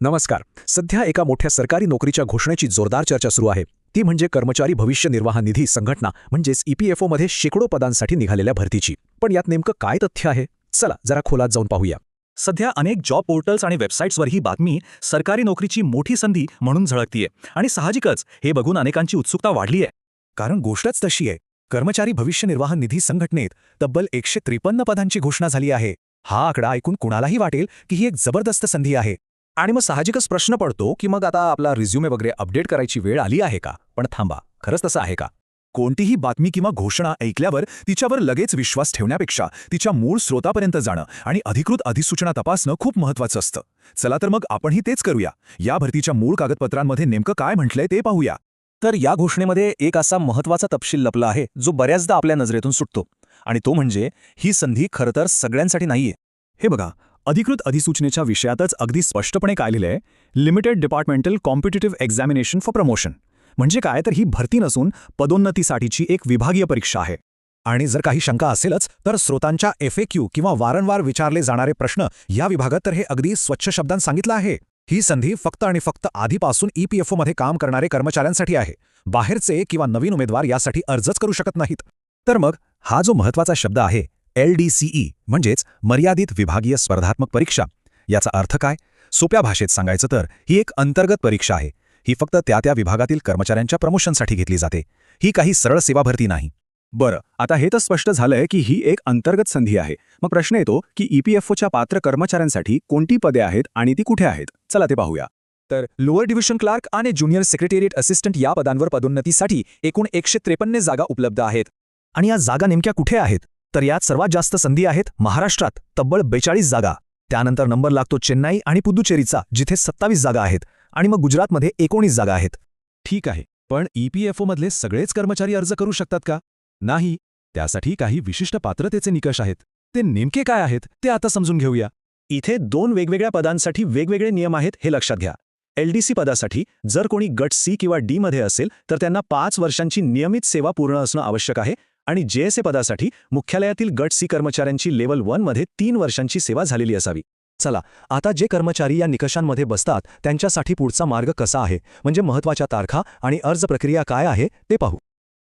नमस्कार. सध्या एका मोठ्या सरकारी नोकरीच्या घोषणेची जोरदार चर्चा सुरू आहे. ती म्हणजे कर्मचारी भविष्य निर्वाह निधी संघटना म्हणजेच EPFOमध्ये शेकडो पदांसाठी निघालेल्या भरतीची. पण यात नेमकं काय तथ्य आहे? चला जरा खोलात जाऊन पाहूया. सध्या अनेक जॉब पोर्टल्स आणि वेबसाईट्सवर ही बातमी सरकारी नोकरीची मोठी संधी म्हणून झळकतीये आणि साहजिकच हे बघून अनेकांची उत्सुकता वाढली आहे. कारण गोष्टच तशी आहे. कर्मचारी भविष्य निर्वाह निधी संघटनेत तब्बल 153 पदांची घोषणा झाली आहे. हा आकडा ऐकून कुणालाही वाटेल की ही एक जबरदस्त संधी आहे. आणि मग साहजिकच प्रश्न पडतो की मग आता आपला रिझ्युमे वगैरे अपडेट करायची वेळ आली आहे का? पण थांबा, खरंच तसं आहे का? कोणतीही बातमी किंवा घोषणा ऐकल्यावर तिच्यावर लगेच विश्वास ठेवण्यापेक्षा तिच्या मूळ स्रोतापर्यंत जाणं आणि अधिकृत अधिसूचना तपासणं खूप महत्त्वाचं असतं. चला तर मग आपणही तेच करूया. या भरतीच्या मूळ कागदपत्रांमध्ये नेमकं काय म्हटलंय ते पाहूया. तर या घोषणेमध्ये एक असा महत्त्वाचा तपशील लपला आहे जो बऱ्याचदा आपल्या नजरेतून सुटतो, आणि तो म्हणजे ही संधी खरं तर सगळ्यांसाठी नाहीये. हे बघा, अधिकृत अधिसूचनेच्या विषयातच अगदी स्पष्टपणे काय लिहिलंय, limited departmental competitive examination for promotion. म्हणजे काय, तर ही भरती नसून पदोन्नतीसाठीची एक विभागीय परीक्षा आहे. आणि जर काही शंका असेलच तर स्रोतांच्या FAQ किंवा वारंवार विचारले जाणारे प्रश्न या विभागात तर हे अगदी स्वच्छ शब्दांत सांगितलं आहे. ही संधी फक्त आणि फक्त आधीपासून EPFOमध्ये काम करणारे कर्मचाऱ्यांसाठी आहे. बाहेरचे किंवा नवीन उमेदवार यासाठी अर्जच करू शकत नाहीत. तर मग हा जो महत्त्वाचा शब्द आहे LDCE म्हणजेच मर्यादित विभागीय स्पर्धात्मक परीक्षा, याचा अर्थ काय? सोप्या भाषेत सांगायचं तर ही एक अंतर्गत परीक्षा आहे. ही फक्त त्या विभागातील कर्मचाऱ्यांच्या प्रमोशनसाठी घेतली जाते. ही काही सरळ सेवा भरती नाही. बरं, आता हे तर स्पष्ट झालंय की ही एक अंतर्गत संधी आहे. मग प्रश्न येतो की EPFOच्या पात्र कर्मचाऱ्यांसाठी कोणती पदे आहेत आणि ती कुठे आहेत? चला ते पाहूया. तर लोअर डिव्हिजन क्लार्क आणि ज्युनियर सेक्रेटेरिएट असिस्टंट या पदांवर पदोन्नतीसाठी एकूण 153 जागा उपलब्ध आहेत. आणि या जागा नेमक्या कुठे आहेत? तर यात सर्वात जास्त संधी आहेत महाराष्ट्रात, तब्बल 42 जागा. त्यानंतर नंबर लागतो चेन्नई आणि पुदुचेरीचा, जिथे 27 जागा आहेत. आणि मग गुजरातमध्ये 19 जागा आहेत. ठीक आहे, पण EPFOमधले सगळेच कर्मचारी अर्ज करू शकतात का? नाही. त्यासाठी काही विशिष्ट पात्रतेचे निकष आहेत. ते नेमके काय आहेत ते आता समजून घेऊया. इथे 2 वेगवेगळ्या पदांसाठी वेगवेगळे नियम आहेत, हे लक्षात घ्या. LDC पदासाठी जर कोणी गट C किंवा D मध्ये असेल तर त्यांना 5 वर्षांची नियमित सेवा पूर्ण असणं आवश्यक आहे. आणि JSA पदासाठी मुख्यालयातील गट C कर्मचाऱ्यांची लेव्हल 1 मध्ये 3 वर्षांची सेवा झालेली असावी. चला, आता जे कर्मचारी या निकषांमध्ये बसतात त्यांच्यासाठी पुढचा मार्ग कसा आहे, म्हणजे महत्त्वाच्या तारखा आणि अर्ज प्रक्रिया काय आहे ते पाहू.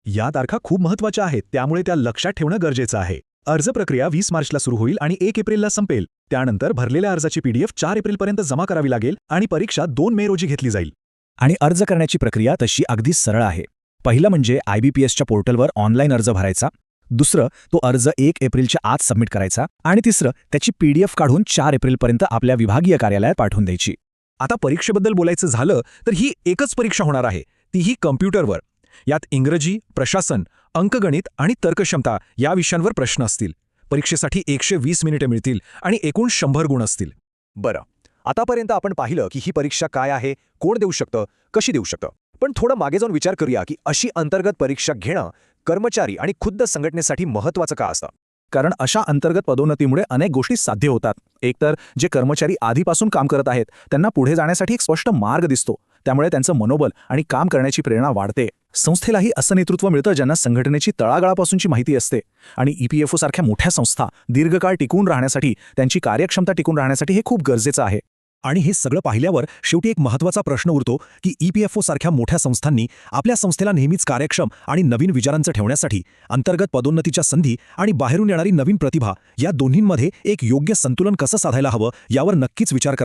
या तारखा खूप महत्त्वाच्या आहेत, त्यामुळे त्या लक्षात ठेवणं गरजेचं आहे. अर्ज प्रक्रिया 20 मार्चला सुरू होईल आणि 1 एप्रिलला संपेल. त्यानंतर भरलेल्या अर्जाची PDF 4 एप्रिलपर्यंत जमा करावी लागेल आणि परीक्षा 2 मे रोजी घेतली जाईल. आणि अर्ज करण्याची प्रक्रिया तशी अगदी सरळ आहे. पहिलं म्हणजे IBPSच्या पोर्टलवर ऑनलाईन अर्ज भरायचा. दुसरं, तो अर्ज 1 एप्रिलच्या आत सबमिट करायचा. आणि तिसरं, त्याची PDF काढून 4 एप्रिलपर्यंत आपल्या विभागीय कार्यालयात पाठवून द्यायची. आता परीक्षेबद्दल बोलायचं झालं तर ही एकच परीक्षा होणार आहे, तीही कम्प्युटरवर. यात इंग्रजी, प्रशासन, अंकगणित आणि तर्कक्षमता या विषयांवर प्रश्न असतील. परीक्षेसाठी 120 मिनिटे मिळतील आणि एकूण 100 गुण असतील. बरं, आतापर्यंत आपण पाहिलं की ही परीक्षा काय आहे, कोण देऊ शकतं, कशी देऊ शकतं. पण थोडं मागे जाऊन विचार करूया की अशी अंतर्गत परीक्षा घेणं कर्मचारी आणि खुद्द संघटनेसाठी महत्त्वाचं का असतं? कारण अशा अंतर्गत पदोन्नतीमुळे अनेक गोष्टी साध्य होतात. एकतर जे कर्मचारी आधीपासून काम करत आहेत त्यांना पुढे जाण्यासाठी एक स्पष्ट मार्ग दिसतो. त्यामुळे त्यांचं मनोबल आणि काम करण्याची प्रेरणा वाढते. संस्थेलाही असं नेतृत्व मिळतं ज्यांना संघटनेची तळागाळापासूनची माहिती असते. आणि EPFO सारख्या मोठ्या संस्था दीर्घकाळ टिकून राहण्यासाठी, त्यांची कार्यक्षमता टिकून राहण्यासाठी हे खूप गरजेचं आहे. आणि हे सगळं पाहिल्यावर शेवटी एक महत्त्वाचा प्रश्न उरतो की EPFO सारख्या मोठ्या संस्थांनी आपल्या संस्थेला नेहमीच कार्यक्षम आणि नवीन विचारांचं ठेवण्यासाठी अंतर्गत पदोन्नतीच्या संधी आणि बाहेरून येणारी नवीन प्रतिभा या दोन्हींमध्ये एक योग्य संतुलन कसं साधायला हवं यावर नक्कीच विचार